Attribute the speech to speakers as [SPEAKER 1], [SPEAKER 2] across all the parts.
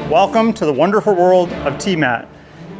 [SPEAKER 1] Welcome to the wonderful world of Tmat,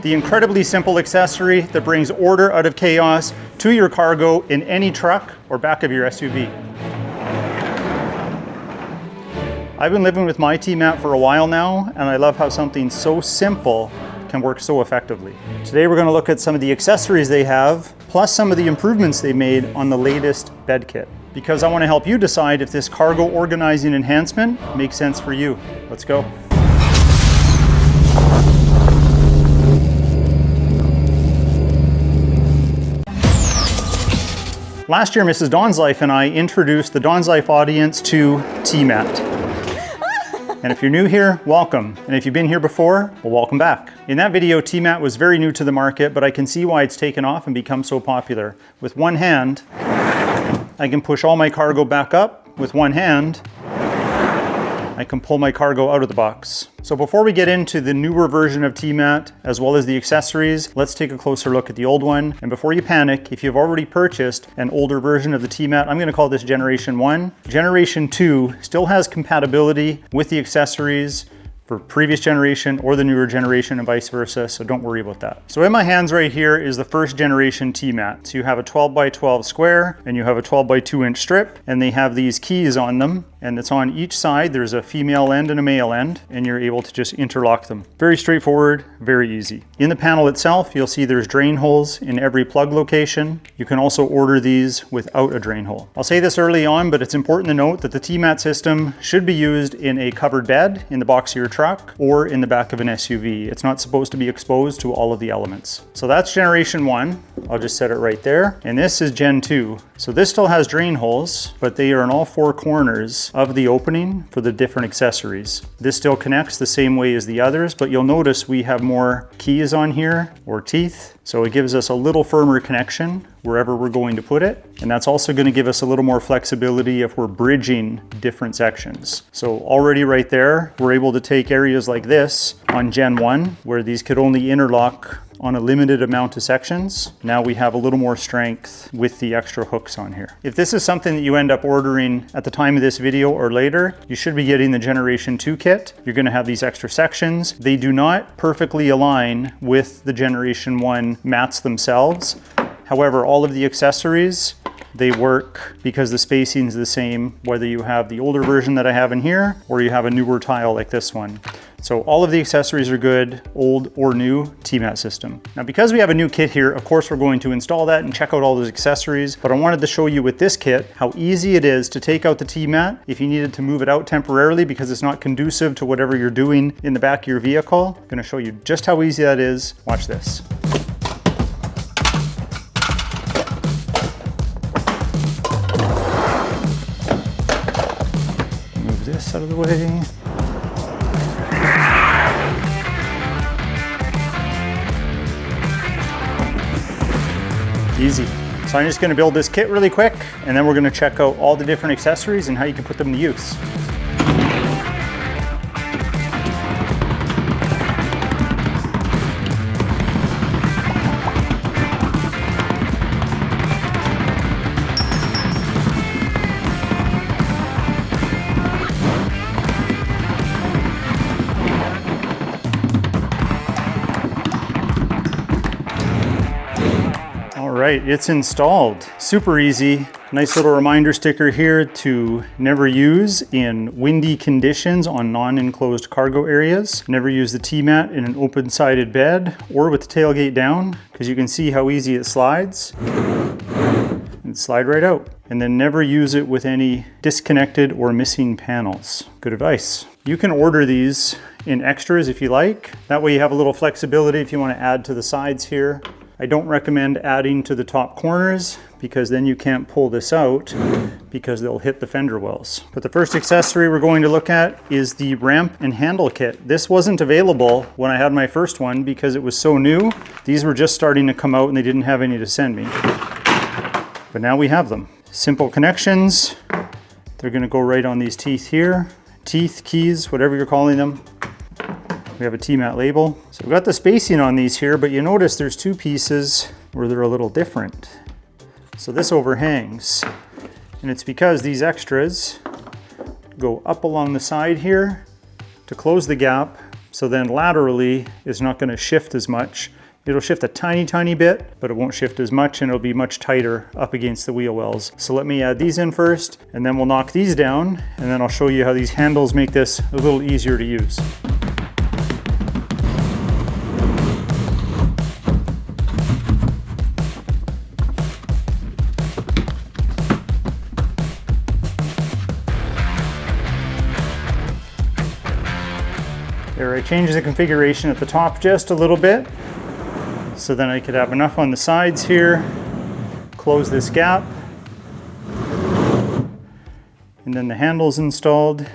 [SPEAKER 1] the incredibly simple accessory that brings order out of chaos to your cargo in any truck or back of your SUV. I've been living with my Tmat for a while now, and I love how something so simple can work so effectively. Today we're going to look at some of the accessories they have, plus some of the improvements they made on the latest bed kit. Because I want to help you decide if this cargo organizing enhancement makes sense for you. Let's go. Last year, Mrs. DONSLIFE and I introduced the DONSLIFE audience to Tmat. And if you're new here, welcome. And if you've been here before, well, welcome back. In that video, Tmat was very new to the market, but I can see why it's taken off and become so popular. With one hand, I can push all my cargo back up. With one hand, I can pull my cargo out of the box. So before we get into the newer version of Tmat, as well as the accessories, let's take a closer look at the old one. And before you panic, if you've already purchased an older version of the Tmat, I'm gonna call this Generation 1. Generation 2 still has compatibility with the accessories for previous generation or the newer generation and vice versa, so don't worry about that. So in my hands right here is the first generation Tmat. So you have a 12 by 12 square and you have a 12 by 2 inch strip, and they have these keys on them, and it's on each side. There's a female end and a male end, and you're able to just interlock them. Very straightforward, very easy. In the panel itself, you'll see there's drain holes in every plug location. You can also order these without a drain hole. I'll say this early on, but it's important to note that the Tmat system should be used in a covered bed in the box of your truck or in the back of an SUV. It's not supposed to be exposed to all of the elements. So that's Generation 1. I'll just set it right there. And this is Gen 2. So this still has drain holes, but they are in all four corners of the opening for the different accessories. This still connects the same way as the others, but you'll notice we have more keys on here, or teeth. So it gives us a little firmer connection wherever we're going to put it. And that's also going to give us a little more flexibility if we're bridging different sections. So already right there, we're able to take areas like this on Gen 1, where these could only interlock on a limited amount of sections. Now we have a little more strength with the extra hooks on here. If this is something that you end up ordering at the time of this video or later, you should be getting the Generation 2 kit. You're going to have these extra sections. They do not perfectly align with the Generation 1 mats themselves. However, all of the accessories, they work because the spacing is the same, whether you have the older version that I have in here or you have a newer tile like this one. So all of the accessories are good, old or new Tmat system. Now, because we have a new kit here, of course, we're going to install that and check out all those accessories, but I wanted to show you with this kit how easy it is to take out the Tmat if you needed to move it out temporarily because it's not conducive to whatever you're doing in the back of your vehicle. I'm gonna show you just how easy that is. Watch this. Move this out of the way. Easy. So I'm just going to build this kit really quick, and then we're going to check out all the different accessories and how you can put them to use. Right, it's installed. Super easy. Nice little reminder sticker here to never use in windy conditions on non-enclosed cargo areas. Never use the Tmat in an open-sided bed or with the tailgate down, because you can see how easy it slides. And slide right out. And then never use it with any disconnected or missing panels. Good advice. You can order these in extras if you like. That way you have a little flexibility if you want to add to the sides here. I don't recommend adding to the top corners because then you can't pull this out because they'll hit the fender wells. But the first accessory we're going to look at is the ramp and handle kit. This wasn't available when I had my first one because it was so new. These were just starting to come out and they didn't have any to send me. But now we have them. Simple connections. They're going to go right on these teeth here. Teeth, keys, whatever you're calling them. We have a Tmat label. So we've got the spacing on these here, but you notice there's two pieces where they're a little different. So this overhangs, and it's because these extras go up along the side here to close the gap So then laterally it's not going to shift as much. It'll shift a tiny bit, but it won't shift as much, and it'll be much tighter up against the wheel wells. So let me add these in first, and then we'll knock these down, and then I'll show you how these handles make this a little easier to use. There, I changed the configuration at the top just a little bit, so then I could have enough on the sides here, close this gap, and then the handle's installed.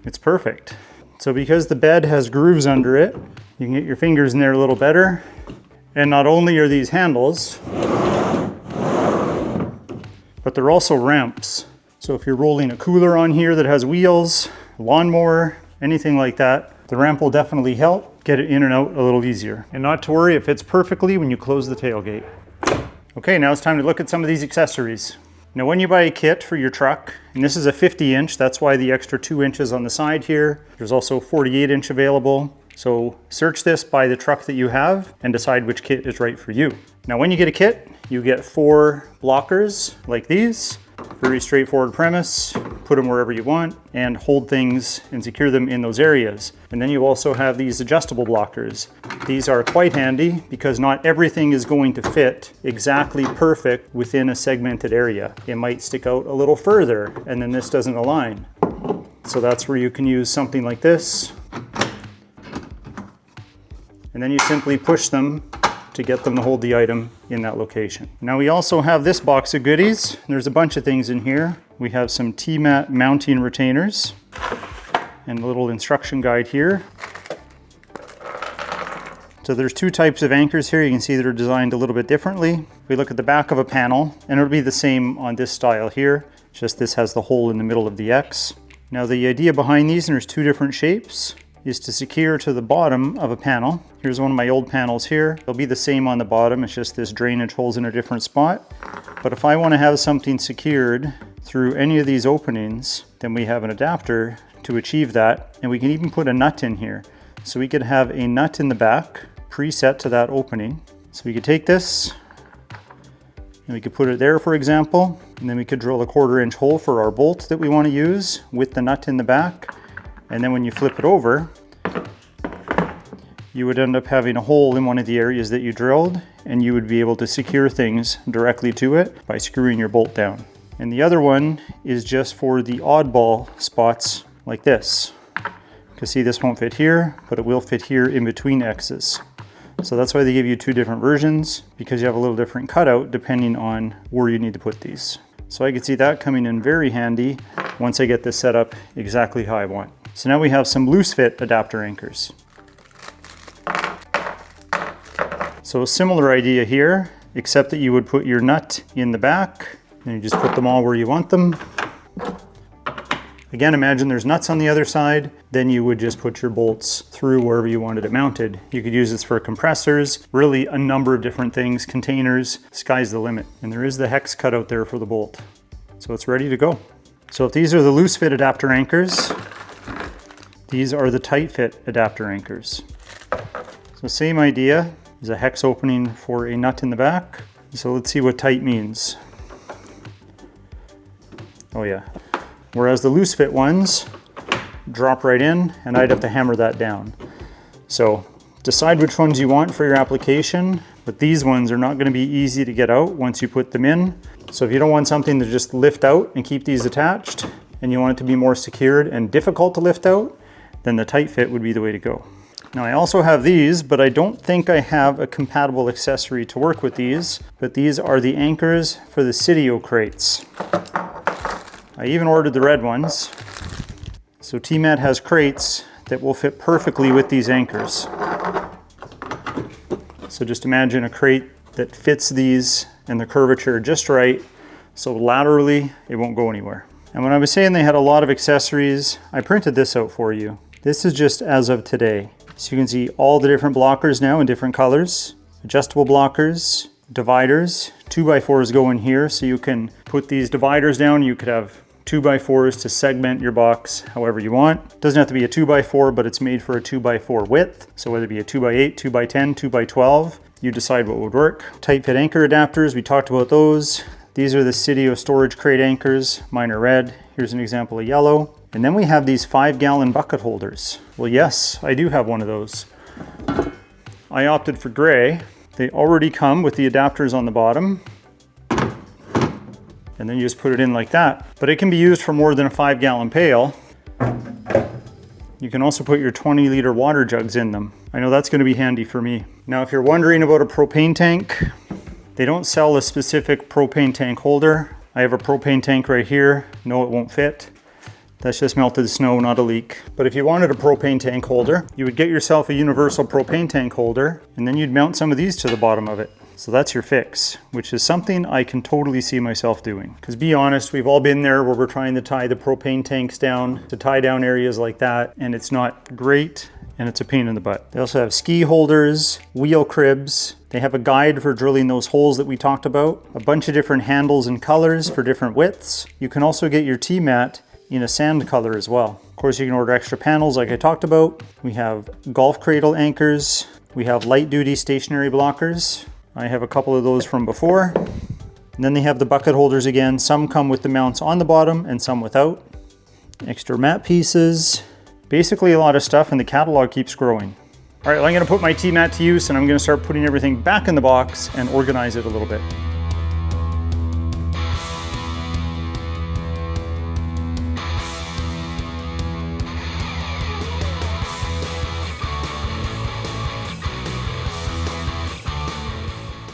[SPEAKER 1] It's perfect. So because the bed has grooves under it, you can get your fingers in there a little better. And not only are these handles, but they're also ramps. So if you're rolling a cooler on here that has wheels, a lawnmower, anything like that, the ramp will definitely help get it in and out a little easier. And not to worry, it fits perfectly when you close the tailgate. Okay, now it's time to look at some of these accessories. Now when you buy a kit for your truck, and this is a 50-inch, that's why the extra 2 inches on the side here. There's also 48-inch available. So search this by the truck that you have and decide which kit is right for you. Now when you get a kit, you get 4 blockers like these. Very straightforward premise. Put them wherever you want and hold things and secure them in those areas. And then you also have these adjustable blockers. These are quite handy because not everything is going to fit exactly perfect within a segmented area. It might stick out a little further and then this doesn't align. So that's where you can use something like this. And then you simply push them to get them to hold the item in that location. Now we also have this box of goodies. There's a bunch of things in here. We have some Tmat mounting retainers and a little instruction guide here. So there's 2 types of anchors here. You can see they're designed a little bit differently. We look at the back of a panel, and it'll be the same on this style here, just this has the hole in the middle of the X. Now the idea behind these, and there's 2 different shapes, is to secure to the bottom of a panel. Here's one of my old panels here. They'll be the same on the bottom, it's just this drainage hole's in a different spot. But if I want to have something secured through any of these openings, then we have an adapter to achieve that, and we can even put a nut in here. So we could have a nut in the back, preset to that opening. So we could take this, and we could put it there, for example, and then we could drill a 1/4-inch hole for our bolt that we want to use with the nut in the back. And then when you flip it over, you would end up having a hole in one of the areas that you drilled, and you would be able to secure things directly to it by screwing your bolt down. And the other one is just for the oddball spots like this. Because see, this won't fit here, but it will fit here in between X's. So that's why they give you 2 different versions, because you have a little different cutout depending on where you need to put these. So I could see that coming in very handy once I get this set up exactly how I want. So now we have some loose fit adapter anchors. So a similar idea here, except that you would put your nut in the back and you just put them all where you want them. Again, imagine there's nuts on the other side, then you would just put your bolts through wherever you wanted it mounted. You could use this for compressors, really a number of different things, containers, sky's the limit. And there is the hex cut out there for the bolt. So it's ready to go. So if these are the loose fit adapter anchors, these are the tight fit adapter anchors. So same idea, there's a hex opening for a nut in the back. So let's see what tight means. Oh yeah. Whereas the loose fit ones drop right in and I'd have to hammer that down. So decide which ones you want for your application, but these ones are not going to be easy to get out once you put them in. So if you don't want something to just lift out and keep these attached, and you want it to be more secured and difficult to lift out, then the tight fit would be the way to go. Now I also have these, but I don't think I have a compatible accessory to work with these, but these are the anchors for the Cydio crates. I even ordered the red ones. So Tmat has crates that will fit perfectly with these anchors. So just imagine a crate that fits these and the curvature just right, so laterally it won't go anywhere. And when I was saying they had a lot of accessories, I printed this out for you. This is just as of today. So you can see all the different blockers now in different colors, adjustable blockers, dividers, 2x4s go in here, so you can put these dividers down. You could have 2x4s to segment your box however you want. It doesn't have to be a 2x4, but it's made for a 2x4 width. So whether it be a 2x8, 2x10, 2x12, you decide what would work. Tight fit anchor adapters, we talked about those. These are the Cydio storage crate anchors. Mine are red. Here's an example of yellow. And then we have these 5-gallon bucket holders. Well, yes, I do have one of those. I opted for gray. They already come with the adapters on the bottom. And then you just put it in like that. But it can be used for more than a 5-gallon pail. You can also put your 20-liter water jugs in them. I know that's going to be handy for me. Now, if you're wondering about a propane tank, they don't sell a specific propane tank holder. I have a propane tank right here. No, it won't fit. That's just melted snow, not a leak. But if you wanted a propane tank holder, you would get yourself a universal propane tank holder, and then you'd mount some of these to the bottom of it. So that's your fix, which is something I can totally see myself doing. Because be honest, we've all been there where we're trying to tie the propane tanks down, to tie down areas like that, and it's not great, and it's a pain in the butt. They also have ski holders, wheel cribs. They have a guide for drilling those holes that we talked about, a bunch of different handles and colors for different widths. You can also get your Tmat in a sand color as well. Of course, you can order extra panels like I talked about. We have golf cradle anchors. We have light duty stationary blockers. I have a couple of those from before. And then they have the bucket holders again. Some come with the mounts on the bottom and some without. Extra mat pieces. Basically a lot of stuff, and the catalog keeps growing. All right, well, I'm gonna put my Tmat to use, and I'm gonna start putting everything back in the box and organize it a little bit.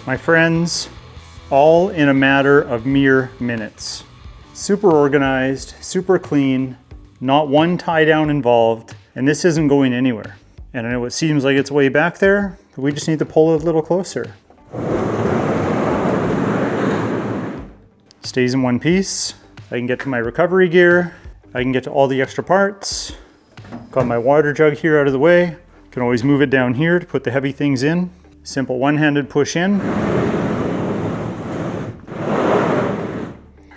[SPEAKER 1] My friends, all in a matter of mere minutes. Super organized, super clean, not one tie down involved, and this isn't going anywhere. And I know it seems like it's way back there, but we just need to pull it a little closer. Stays in one piece. I can get to my recovery gear. I can get to all the extra parts. Got my water jug here out of the way. Can always move it down here to put the heavy things in. Simple one-handed push in.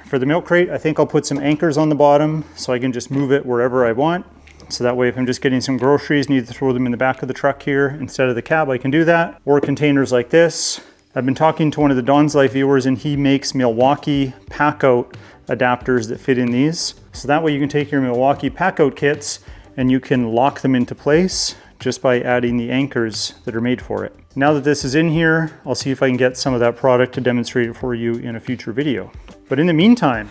[SPEAKER 1] For the milk crate, I think I'll put some anchors on the bottom so I can just move it wherever I want. So that way if I'm just getting some groceries, need to throw them in the back of the truck here instead of the cab, I can do that. Or containers like this. I've been talking to one of the DONSLIFE viewers, and he makes Milwaukee pack-out adapters that fit in these. So that way you can take your Milwaukee pack-out kits and you can lock them into place just by adding the anchors that are made for it. Now that this is in here, I'll see if I can get some of that product to demonstrate it for you in a future video. But in the meantime,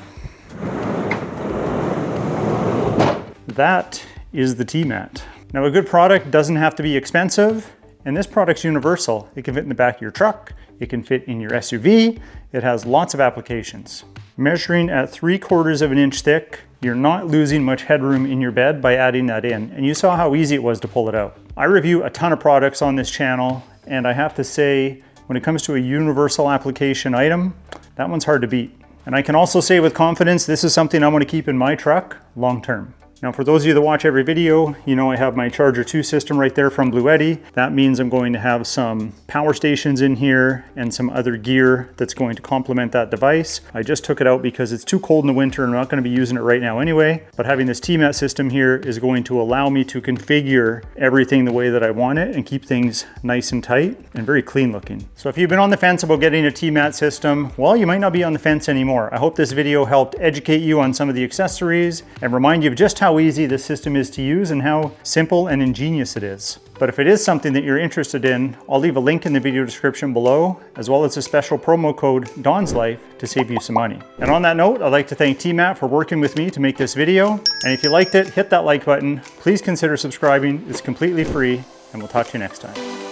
[SPEAKER 1] that is the Tmat. Now, a good product doesn't have to be expensive, and this product's universal. It can fit in the back of your truck, it can fit in your SUV, it has lots of applications. Measuring at 3/4 of an inch thick, you're not losing much headroom in your bed by adding that in, and you saw how easy it was to pull it out. I review a ton of products on this channel, and I have to say, when it comes to a universal application item, that one's hard to beat. And I can also say with confidence, this is something I want to keep in my truck long term. Now, for those of you that watch every video, you know I have my Charger 2 system right there from Bluetti. That means I'm going to have some power stations in here and some other gear that's going to complement that device. I just took it out because it's too cold in the winter and I'm not going to be using it right now anyway. But having this Tmat system here is going to allow me to configure everything the way that I want it and keep things nice and tight and very clean looking. So if you've been on the fence about getting a Tmat system, well, you might not be on the fence anymore. I hope this video helped educate you on some of the accessories and remind you of just how easy this system is to use and how simple and ingenious it is. But if it is something that you're interested in, I'll leave a link in the video description below, as well as a special promo code DONSLIFE to save you some money. And on that note, I'd like to thank Tmat for working with me to make this video. And if you liked it, hit that like button. Please consider subscribing. It's completely free, and we'll talk to you next time.